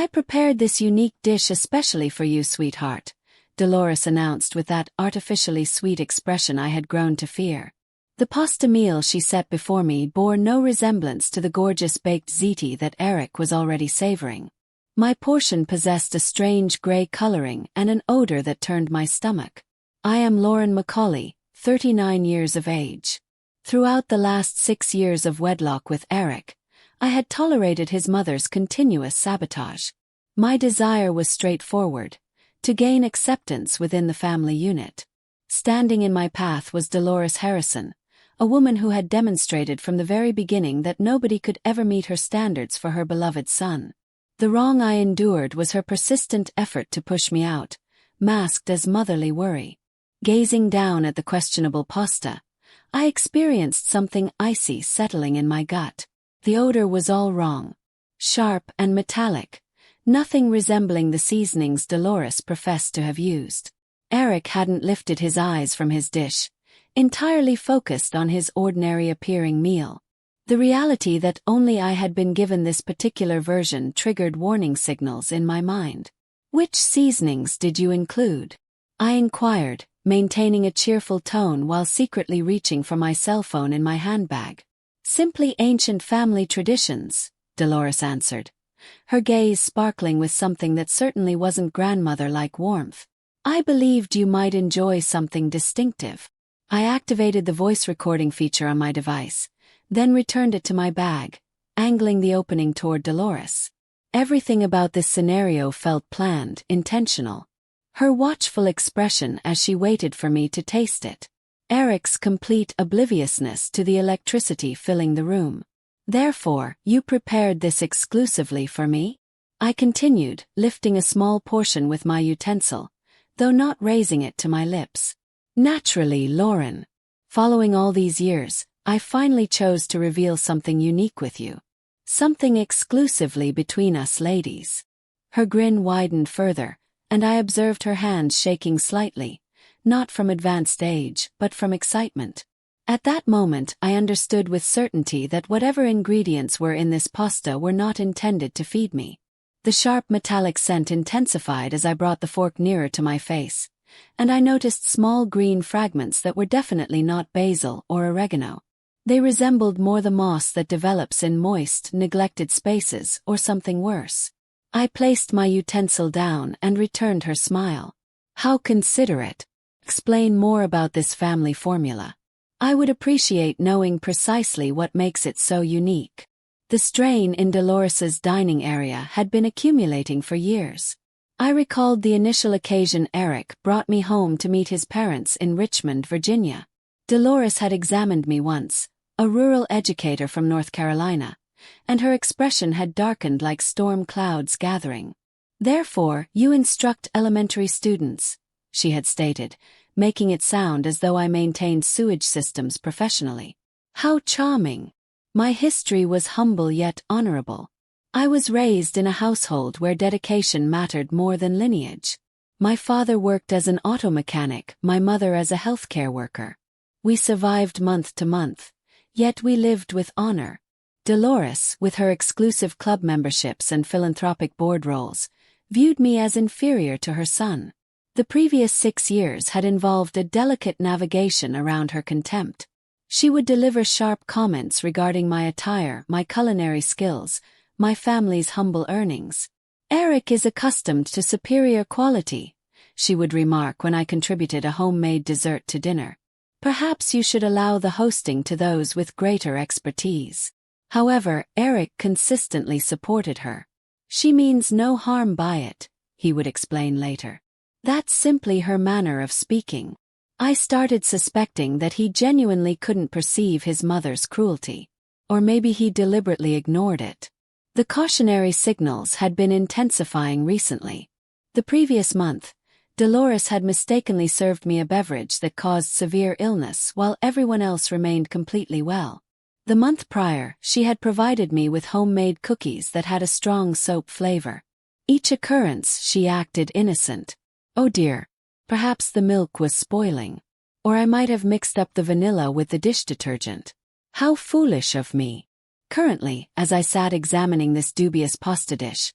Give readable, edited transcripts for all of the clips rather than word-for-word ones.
"I prepared this unique dish especially for you, sweetheart," Dolores announced with that artificially sweet expression I had grown to fear. The pasta meal she set before me bore no resemblance to the gorgeous baked ziti that Eric was already savoring. My portion possessed a strange gray coloring and an odor that turned my stomach. I am Lauren Macaulay, 39 years of age. Throughout the last 6 years of wedlock with Eric, I had tolerated his mother's continuous sabotage. My desire was straightforward: to gain acceptance within the family unit. Standing in my path was Dolores Harrison, a woman who had demonstrated from the very beginning that nobody could ever meet her standards for her beloved son. The wrong I endured was her persistent effort to push me out, masked as motherly worry. Gazing down at the questionable pasta, I experienced something icy settling in my gut. The odor was all wrong. Sharp and metallic, nothing resembling the seasonings Dolores professed to have used. Eric hadn't lifted his eyes from his dish, entirely focused on his ordinary-appearing meal. The reality that only I had been given this particular version triggered warning signals in my mind. "Which seasonings did you include?" I inquired, maintaining a cheerful tone while secretly reaching for my cell phone in my handbag. "Simply ancient family traditions," Dolores answered, her gaze sparkling with something that certainly wasn't grandmother-like warmth. "I believed you might enjoy something distinctive." I activated the voice recording feature on my device, then returned it to my bag, angling the opening toward Dolores. Everything about this scenario felt planned, intentional. Her watchful expression as she waited for me to taste it. Eric's complete obliviousness to the electricity filling the room. "Therefore, you prepared this exclusively for me?" I continued, lifting a small portion with my utensil, though not raising it to my lips. "Naturally, Lauren. Following all these years, I finally chose to reveal something unique with you. Something exclusively between us ladies." Her grin widened further, and I observed her hands shaking slightly, not from advanced age, but from excitement. At that moment I understood with certainty that whatever ingredients were in this pasta were not intended to feed me. The sharp metallic scent intensified as I brought the fork nearer to my face, and I noticed small green fragments that were definitely not basil or oregano. They resembled more the moss that develops in moist, neglected spaces, or something worse. I placed my utensil down and returned her smile. "How considerate. Explain more about this family formula. I would appreciate knowing precisely what makes it so unique." The strain in Dolores's dining area had been accumulating for years. I recalled the initial occasion Eric brought me home to meet his parents in Richmond, Virginia. Dolores had examined me once, a rural educator from North Carolina, and her expression had darkened like storm clouds gathering. "Therefore, you instruct elementary students," she had stated, making it sound as though I maintained sewage systems professionally. How charming! My history was humble yet honorable. I was raised in a household where dedication mattered more than lineage. My father worked as an auto mechanic, my mother as a healthcare worker. We survived month to month, yet we lived with honor. Dolores, with her exclusive club memberships and philanthropic board roles, viewed me as inferior to her son. The previous 6 years had involved a delicate navigation around her contempt. She would deliver sharp comments regarding my attire, my culinary skills, my family's humble earnings. "Eric is accustomed to superior quality," she would remark when I contributed a homemade dessert to dinner. "Perhaps you should allow the hosting to those with greater expertise." However, Eric consistently supported her. "She means no harm by it," he would explain later. That's simply her manner of speaking. I started suspecting that he genuinely couldn't perceive his mother's cruelty. Or maybe he deliberately ignored it. The cautionary signals had been intensifying recently. The previous month, Dolores had mistakenly served me a beverage that caused severe illness while everyone else remained completely well. The month prior, she had provided me with homemade cookies that had a strong soap flavor. Each occurrence she acted innocent. Oh dear, perhaps the milk was spoiling. Or I might have mixed up the vanilla with the dish detergent. How foolish of me. Currently, as I sat examining this dubious pasta dish,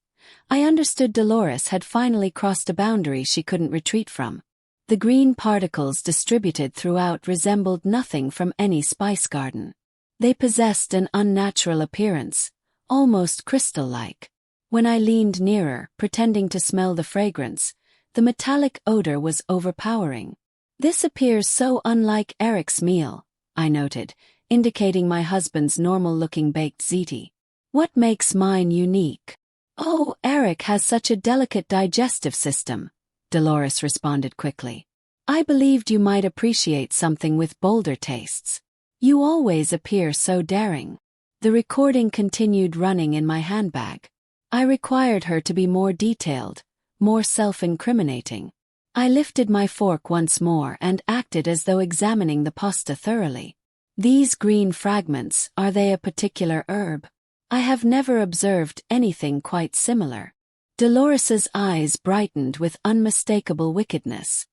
I understood Dolores had finally crossed a boundary she couldn't retreat from. The green particles distributed throughout resembled nothing from any spice garden. They possessed an unnatural appearance, almost crystal-like. When I leaned nearer, pretending to smell the fragrance, the metallic odor was overpowering. "This appears so unlike Eric's meal," I noted, indicating my husband's normal-looking baked ziti. "What makes mine unique?" "Oh, Eric has such a delicate digestive system," Dolores responded quickly. "I believed you might appreciate something with bolder tastes. You always appear so daring." The recording continued running in my handbag. I required her to be more detailed, more self-incriminating. I lifted my fork once more and acted as though examining the pasta thoroughly. "These green fragments, are they a particular herb? I have never observed anything quite similar." Dolores's eyes brightened with unmistakable wickedness.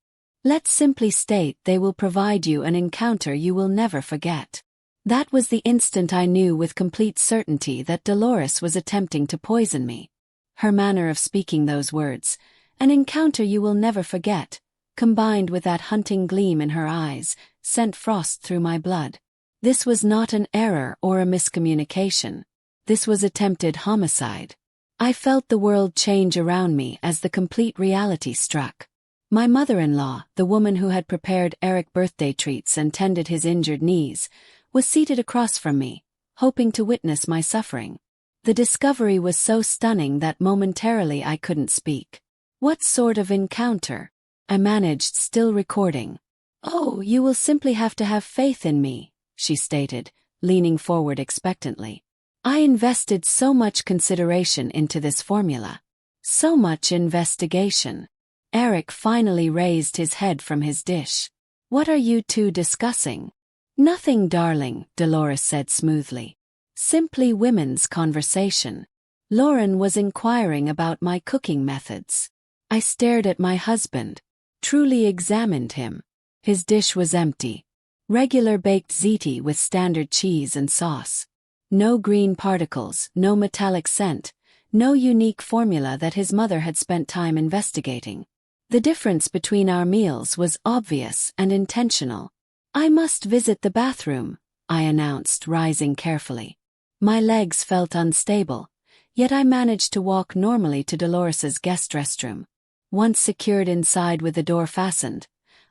"Let's simply state they will provide you an encounter you will never forget." That was the instant I knew with complete certainty that Dolores was attempting to poison me. Her manner of speaking those words, "an encounter you will never forget," combined with that hunting gleam in her eyes, sent frost through my blood. This was not an error or a miscommunication. This was attempted homicide. I felt the world change around me as the complete reality struck. My mother-in-law, the woman who had prepared Eric birthday treats and tended his injured knees, was seated across from me, hoping to witness my suffering. The discovery was so stunning that momentarily I couldn't speak. "What sort of encounter?" I managed, still recording. "Oh, you will simply have to have faith in me," she stated, leaning forward expectantly. I invested so much consideration into this formula. So much investigation. Eric finally raised his head from his dish. "What are you two discussing?" "Nothing, darling," Dolores said smoothly. "Simply women's conversation." Lauren was inquiring about my cooking methods. I stared at my husband, truly examined him. His dish was empty. Regular baked ziti with standard cheese and sauce. No green particles, no metallic scent, no unique formula that his mother had spent time investigating. The difference between our meals was obvious and intentional. "I must visit the bathroom," I announced, rising carefully. My legs felt unstable, yet I managed to walk normally to Dolores's guest restroom. Once secured inside with the door fastened,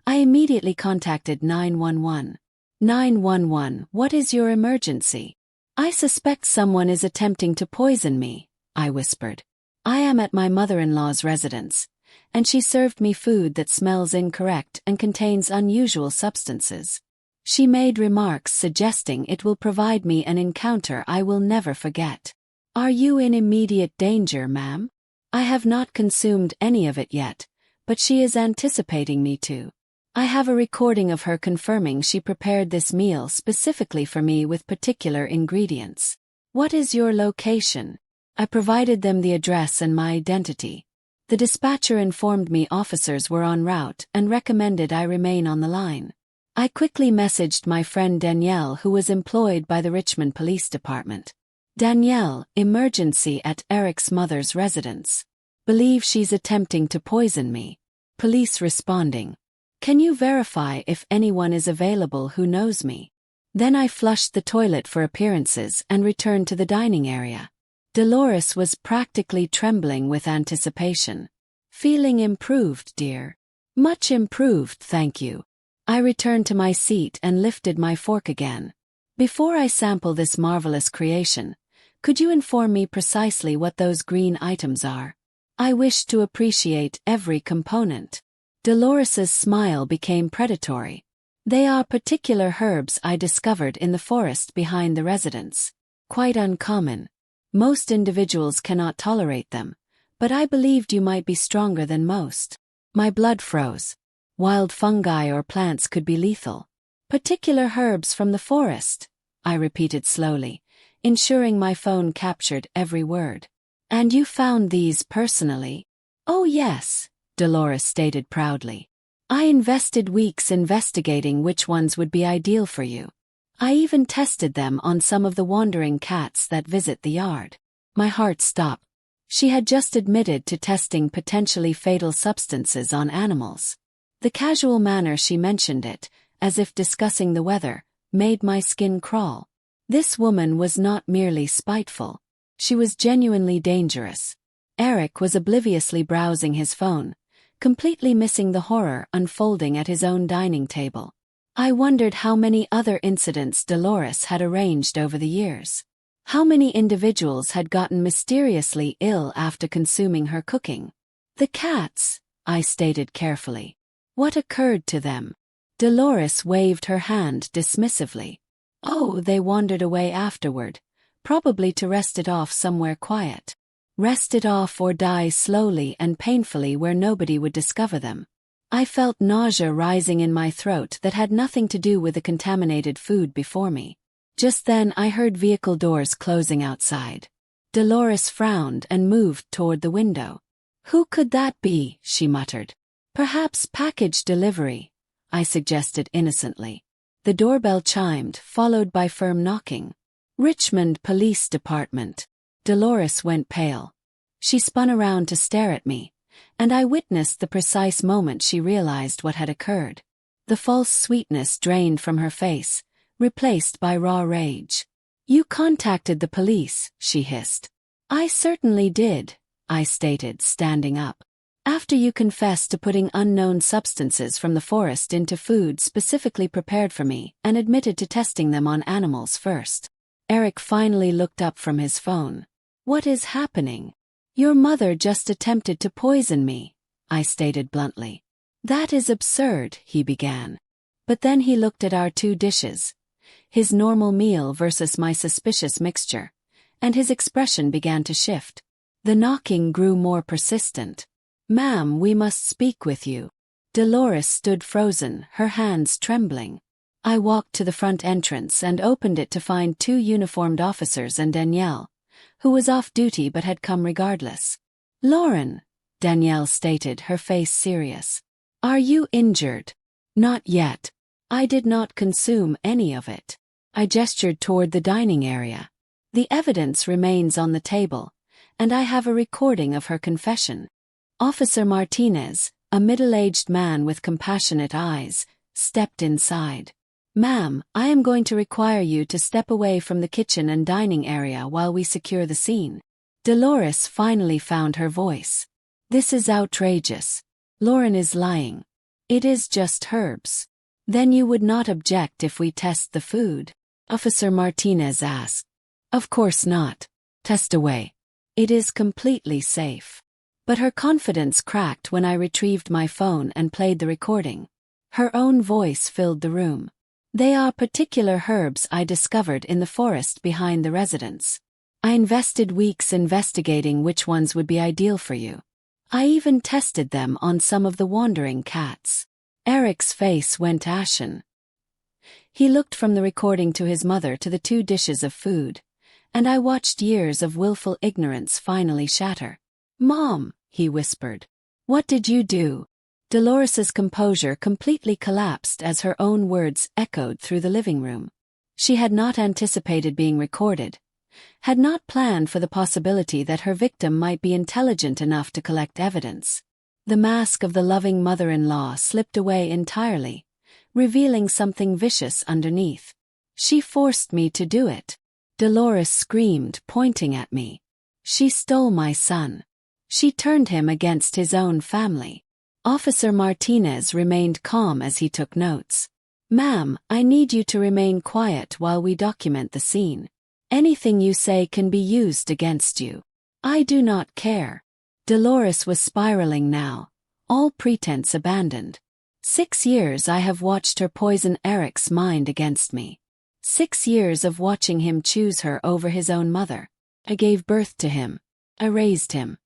I immediately contacted 911. 911, what is your emergency?" "I suspect someone is attempting to poison me," I whispered. "I am at my mother-in-law's residence, and she served me food that smells incorrect and contains unusual substances. She made remarks suggesting it will provide me an encounter I will never forget." "Are you in immediate danger, ma'am?" "I have not consumed any of it yet, but she is anticipating me to. I have a recording of her confirming she prepared this meal specifically for me with particular ingredients." "What is your location?" I provided them the address and my identity. The dispatcher informed me officers were en route and recommended I remain on the line. I quickly messaged my friend Danielle, who was employed by the Richmond Police Department. "Danielle, emergency at Eric's mother's residence. Believe she's attempting to poison me." Police responding. "Can you verify if anyone is available who knows me?" Then I flushed the toilet for appearances and returned to the dining area. Dolores was practically trembling with anticipation. "Feeling improved, dear?" "Much improved, thank you." I returned to my seat and lifted my fork again. "Before I sample this marvelous creation, could you inform me precisely what those green items are? I wish to appreciate every component." Dolores's smile became predatory. "They are particular herbs I discovered in the forest behind the residence. Quite uncommon. Most individuals cannot tolerate them, but I believed you might be stronger than most." My blood froze. Wild fungi or plants could be lethal. "Particular herbs from the forest," I repeated slowly, ensuring my phone captured every word. "And you found these personally?" "Oh yes," Dolores stated proudly. "I invested weeks investigating which ones would be ideal for you. I even tested them on some of the wandering cats that visit the yard." My heart stopped. She had just admitted to testing potentially fatal substances on animals. The casual manner she mentioned it, as if discussing the weather, made my skin crawl. This woman was not merely spiteful. She was genuinely dangerous. Eric was obliviously browsing his phone, completely missing the horror unfolding at his own dining table. I wondered how many other incidents Dolores had arranged over the years. How many individuals had gotten mysteriously ill after consuming her cooking. The cats, I stated carefully. What occurred to them? Dolores waved her hand dismissively. Oh, they wandered away afterward, probably to rest it off somewhere quiet. Rest it off or die slowly and painfully where nobody would discover them. I felt nausea rising in my throat that had nothing to do with the contaminated food before me. Just then I heard vehicle doors closing outside. Dolores frowned and moved toward the window. Who could that be? She muttered. Perhaps package delivery, I suggested innocently. The doorbell chimed, followed by firm knocking. Richmond Police Department. Dolores went pale. She spun around to stare at me, and I witnessed the precise moment she realized what had occurred. The false sweetness drained from her face, replaced by raw rage. You contacted the police, she hissed. I certainly did, I stated, standing up. After you confessed to putting unknown substances from the forest into food specifically prepared for me and admitted to testing them on animals first. Eric finally looked up from his phone. What is happening? Your mother just attempted to poison me, I stated bluntly. That is absurd, he began. But then he looked at our two dishes, his normal meal versus my suspicious mixture, and his expression began to shift. The knocking grew more persistent. Ma'am, we must speak with you. Dolores stood frozen, her hands trembling. I walked to the front entrance and opened it to find two uniformed officers and Danielle, who was off duty but had come regardless. Lauren, Danielle stated, her face serious. Are you injured? Not yet. I did not consume any of it. I gestured toward the dining area. The evidence remains on the table, and I have a recording of her confession. Officer Martinez, a middle-aged man with compassionate eyes, stepped inside. Ma'am, I am going to require you to step away from the kitchen and dining area while we secure the scene. Dolores finally found her voice. This is outrageous. Lauren is lying. It is just herbs. Then you would not object if we test the food? Officer Martinez asked. Of course not. Test away. It is completely safe. But her confidence cracked when I retrieved my phone and played the recording. Her own voice filled the room. They are particular herbs I discovered in the forest behind the residence. I invested weeks investigating which ones would be ideal for you. I even tested them on some of the wandering cats. Eric's face went ashen. He looked from the recording to his mother to the two dishes of food, and I watched years of willful ignorance finally shatter. Mom, he whispered. What did you do? Dolores's composure completely collapsed as her own words echoed through the living room. She had not anticipated being recorded, had not planned for the possibility that her victim might be intelligent enough to collect evidence. The mask of the loving mother-in-law slipped away entirely, revealing something vicious underneath. She forced me to do it. Dolores screamed, pointing at me. She stole my son. She turned him against his own family. Officer Martinez remained calm as he took notes. Ma'am, I need you to remain quiet while we document the scene. Anything you say can be used against you. I do not care. Dolores was spiraling now, all pretense abandoned. 6 years I have watched her poison Eric's mind against me. 6 years of watching him choose her over his own mother. I gave birth to him. I raised him.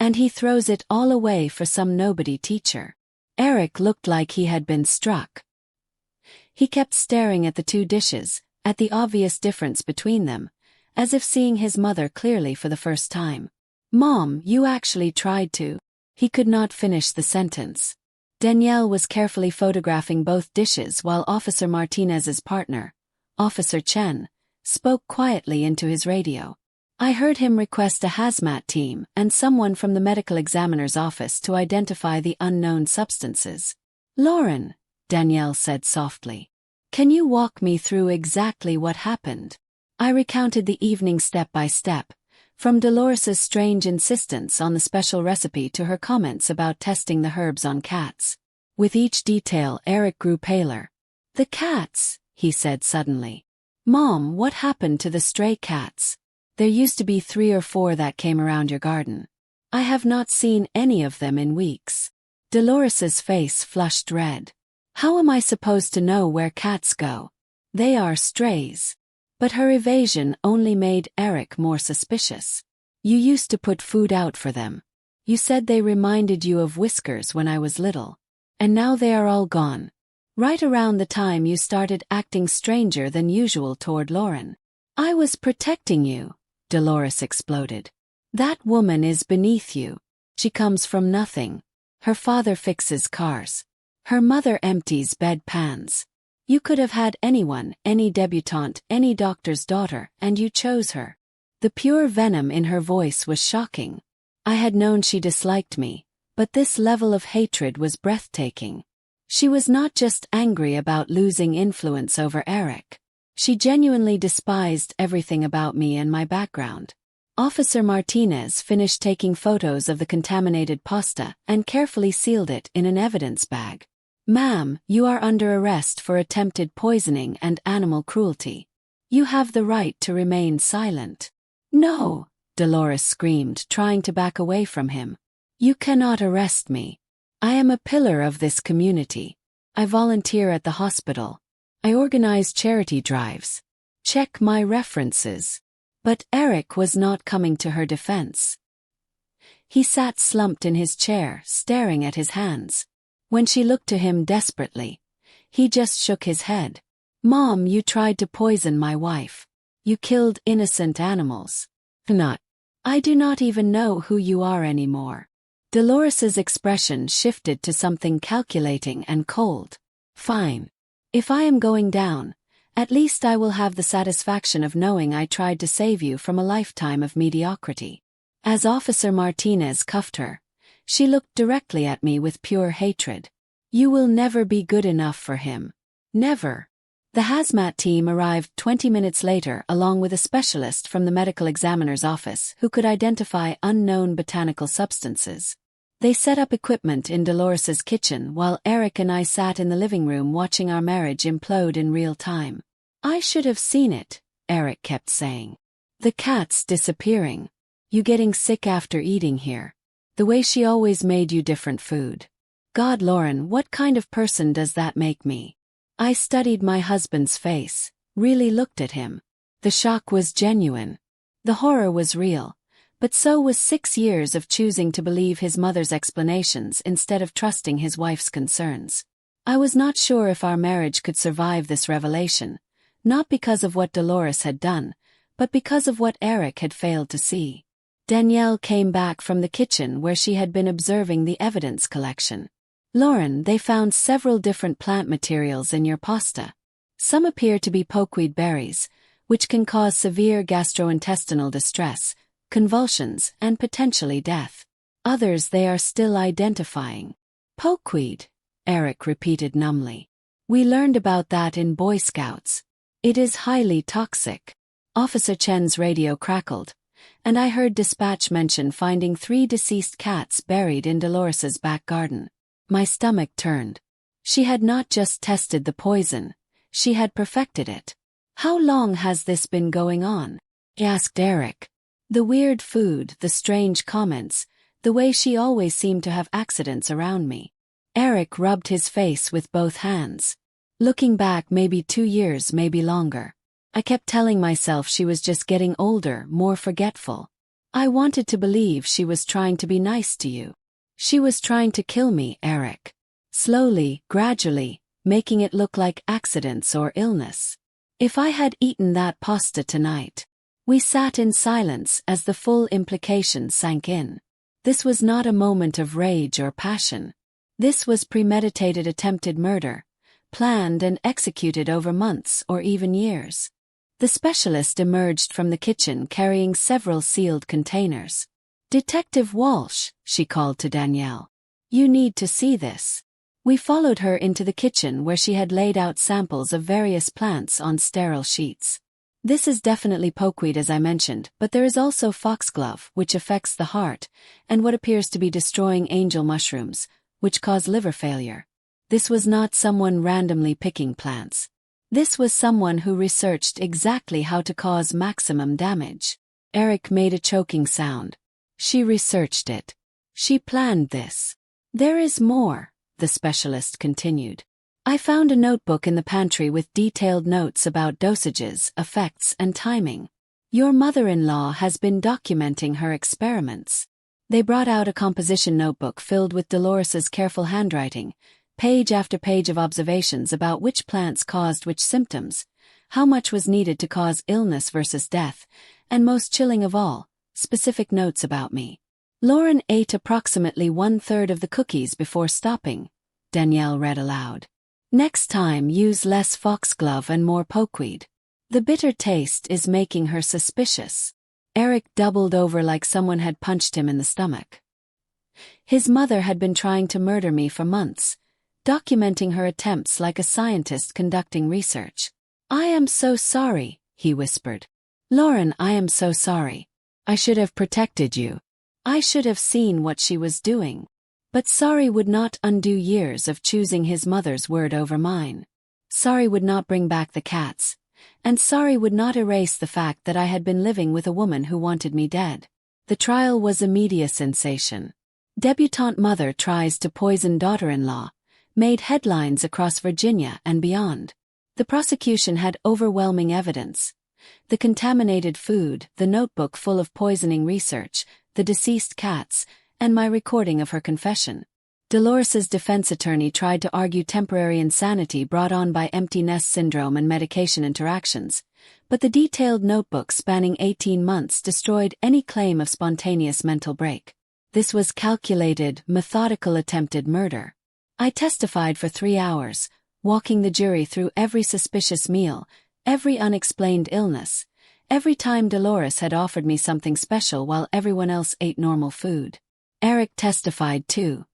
And he throws it all away for some nobody teacher. Eric looked like he had been struck. He kept staring at the two dishes, at the obvious difference between them, as if seeing his mother clearly for the first time. Mom, you actually tried to. He could not finish the sentence. Danielle was carefully photographing both dishes while Officer Martinez's partner, Officer Chen, spoke quietly into his radio. I heard him request a hazmat team and someone from the medical examiner's office to identify the unknown substances. Lauren, Danielle said softly. Can you walk me through exactly what happened? I recounted the evening step by step, from Dolores's strange insistence on the special recipe to her comments about testing the herbs on cats. With each detail, Eric grew paler. The cats, he said suddenly. Mom, what happened to the stray cats? There used to be 3 or 4 that came around your garden. I have not seen any of them in weeks. Dolores's face flushed red. How am I supposed to know where cats go? They are strays. But her evasion only made Eric more suspicious. You used to put food out for them. You said they reminded you of Whiskers when I was little. And now they are all gone. Right around the time you started acting stranger than usual toward Lauren. I was protecting you, Dolores exploded. That woman is beneath you. She comes from nothing. Her father fixes cars. Her mother empties bedpans. You could have had anyone, any debutante, any doctor's daughter, and you chose her. The pure venom in her voice was shocking. I had known she disliked me, but this level of hatred was breathtaking. She was not just angry about losing influence over Eric. She genuinely despised everything about me and my background. Officer Martinez finished taking photos of the contaminated pasta and carefully sealed it in an evidence bag. Ma'am, you are under arrest for attempted poisoning and animal cruelty. You have the right to remain silent. No, Dolores screamed, trying to back away from him. You cannot arrest me. I am a pillar of this community. I volunteer at the hospital. I organize charity drives. Check my references. But Eric was not coming to her defense. He sat slumped in his chair, staring at his hands. When she looked to him desperately, he just shook his head. Mom, you tried to poison my wife. You killed innocent animals. Not. I do not even know who you are anymore. Dolores's expression shifted to something calculating and cold. Fine. If I am going down, at least I will have the satisfaction of knowing I tried to save you from a lifetime of mediocrity. As Officer Martinez cuffed her, she looked directly at me with pure hatred. You will never be good enough for him. Never. The hazmat team arrived 20 minutes later along with a specialist from the medical examiner's office who could identify unknown botanical substances. They set up equipment in Dolores's kitchen while Eric and I sat in the living room watching our marriage implode in real time. I should have seen it, Eric kept saying. The cats disappearing. You getting sick after eating here. The way she always made you different food. God, Lauren, what kind of person does that make me? I studied my husband's face, really looked at him. The shock was genuine. The horror was real, but so was 6 years of choosing to believe his mother's explanations instead of trusting his wife's concerns. I was not sure if our marriage could survive this revelation, not because of what Dolores had done, but because of what Eric had failed to see. Danielle came back from the kitchen where she had been observing the evidence collection. Lauren, they found several different plant materials in your pasta. Some appear to be pokeweed berries, which can cause severe gastrointestinal distress, convulsions, and potentially death. Others they are still identifying. Pokeweed, Eric repeated numbly. We learned about that in Boy Scouts. It is highly toxic. Officer Chen's radio crackled, and I heard dispatch mention finding 3 deceased cats buried in Dolores's back garden. My stomach turned. She had not just tested the poison, she had perfected it. How long has this been going on? Asked Eric. The weird food, the strange comments, the way she always seemed to have accidents around me. Eric rubbed his face with both hands. Looking back, maybe 2 years, maybe longer. I kept telling myself she was just getting older, more forgetful. I wanted to believe she was trying to be nice to you. She was trying to kill me, Eric. Slowly, gradually, making it look like accidents or illness. If I had eaten that pasta tonight. We sat in silence as the full implication sank in. This was not a moment of rage or passion. This was premeditated attempted murder, planned and executed over months or even years. The specialist emerged from the kitchen carrying several sealed containers. "Detective Walsh," she called to Danielle. "You need to see this." We followed her into the kitchen where she had laid out samples of various plants on sterile sheets. "This is definitely pokeweed as I mentioned, but there is also foxglove, which affects the heart, and what appears to be destroying angel mushrooms, which cause liver failure. This was not someone randomly picking plants. This was someone who researched exactly how to cause maximum damage." Eric made a choking sound. "She researched it. She planned this." "There is more," the specialist continued. "I found a notebook in the pantry with detailed notes about dosages, effects, and timing. Your mother-in-law has been documenting her experiments." They brought out a composition notebook filled with Dolores's careful handwriting, page after page of observations about which plants caused which symptoms, how much was needed to cause illness versus death, and most chilling of all, specific notes about me. "Lauren ate approximately 1/3 of the cookies before stopping," Danielle read aloud. "Next time use less foxglove and more pokeweed. The bitter taste is making her suspicious." Eric doubled over like someone had punched him in the stomach. His mother had been trying to murder me for months, documenting her attempts like a scientist conducting research. "I am so sorry," he whispered. "Lauren, I am so sorry. I should have protected you. I should have seen what she was doing." But sorry would not undo years of choosing his mother's word over mine. Sorry would not bring back the cats. And sorry would not erase the fact that I had been living with a woman who wanted me dead. The trial was a media sensation. "Debutante mother tries to poison daughter-in-law," made headlines across Virginia and beyond. The prosecution had overwhelming evidence. The contaminated food, the notebook full of poisoning research, the deceased cats, and my recording of her confession. Dolores's defense attorney tried to argue temporary insanity brought on by empty nest syndrome and medication interactions, but the detailed notebook spanning 18 months destroyed any claim of spontaneous mental break. This was calculated, methodical attempted murder. I testified for 3 hours, walking the jury through every suspicious meal, every unexplained illness, every time Dolores had offered me something special while everyone else ate normal food. Eric testified too,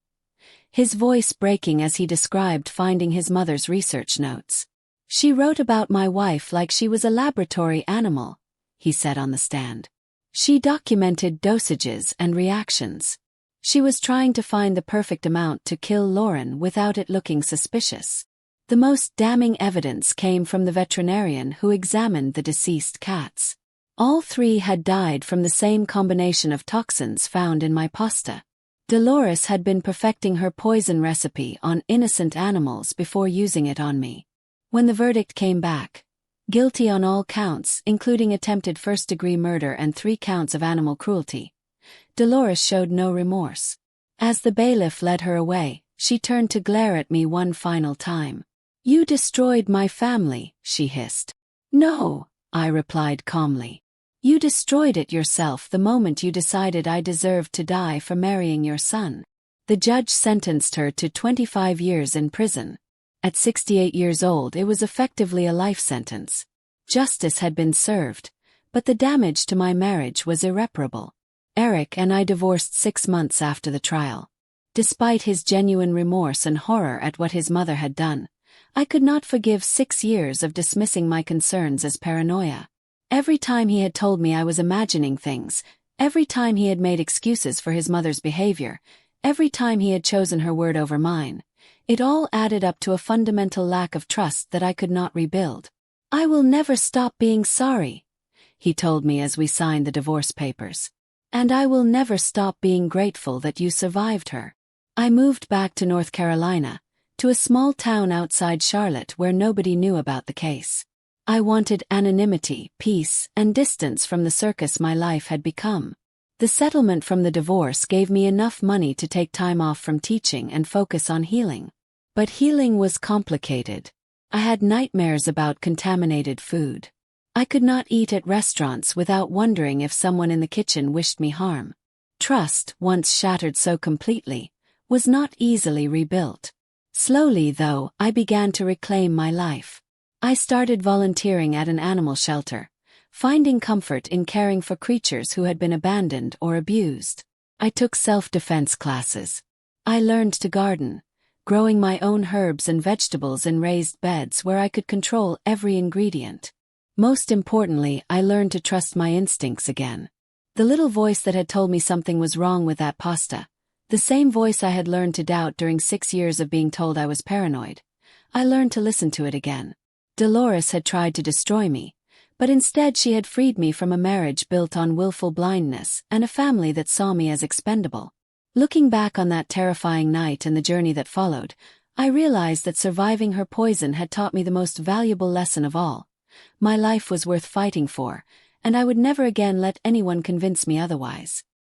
his voice breaking as he described finding his mother's research notes. "She wrote about my wife like she was a laboratory animal," he said on the stand. "She documented dosages and reactions. She was trying to find the perfect amount to kill Lauren without it looking suspicious." The most damning evidence came from the veterinarian who examined the deceased cats. All 3 had died from the same combination of toxins found in my pasta. Dolores had been perfecting her poison recipe on innocent animals before using it on me. When the verdict came back, guilty on all counts, including attempted first-degree murder and 3 counts of animal cruelty, Dolores showed no remorse. As the bailiff led her away, she turned to glare at me one final time. "You destroyed my family," she hissed. "No," I replied calmly. "You destroyed it yourself the moment you decided I deserved to die for marrying your son." The judge sentenced her to 25 years in prison. At 68 years old, it was effectively a life sentence. Justice had been served, but the damage to my marriage was irreparable. Eric and I divorced 6 months after the trial. Despite his genuine remorse and horror at what his mother had done, I could not forgive 6 years of dismissing my concerns as paranoia. Every time he had told me I was imagining things, every time he had made excuses for his mother's behavior, every time he had chosen her word over mine, it all added up to a fundamental lack of trust that I could not rebuild. "I will never stop being sorry," he told me as we signed the divorce papers. "And I will never stop being grateful that you survived her." I moved back to North Carolina, to a small town outside Charlotte where nobody knew about the case. I wanted anonymity, peace, and distance from the circus my life had become. The settlement from the divorce gave me enough money to take time off from teaching and focus on healing. But healing was complicated. I had nightmares about contaminated food. I could not eat at restaurants without wondering if someone in the kitchen wished me harm. Trust, once shattered so completely, was not easily rebuilt. Slowly, though, I began to reclaim my life. I started volunteering at an animal shelter, finding comfort in caring for creatures who had been abandoned or abused. I took self-defense classes. I learned to garden, growing my own herbs and vegetables in raised beds where I could control every ingredient. Most importantly, I learned to trust my instincts again. The little voice that had told me something was wrong with that pasta, the same voice I had learned to doubt during 6 years of being told I was paranoid, I learned to listen to it again. Dolores had tried to destroy me, but instead she had freed me from a marriage built on willful blindness and a family that saw me as expendable. Looking back on that terrifying night and the journey that followed, I realized that surviving her poison had taught me the most valuable lesson of all. My life was worth fighting for, and I would never again let anyone convince me otherwise.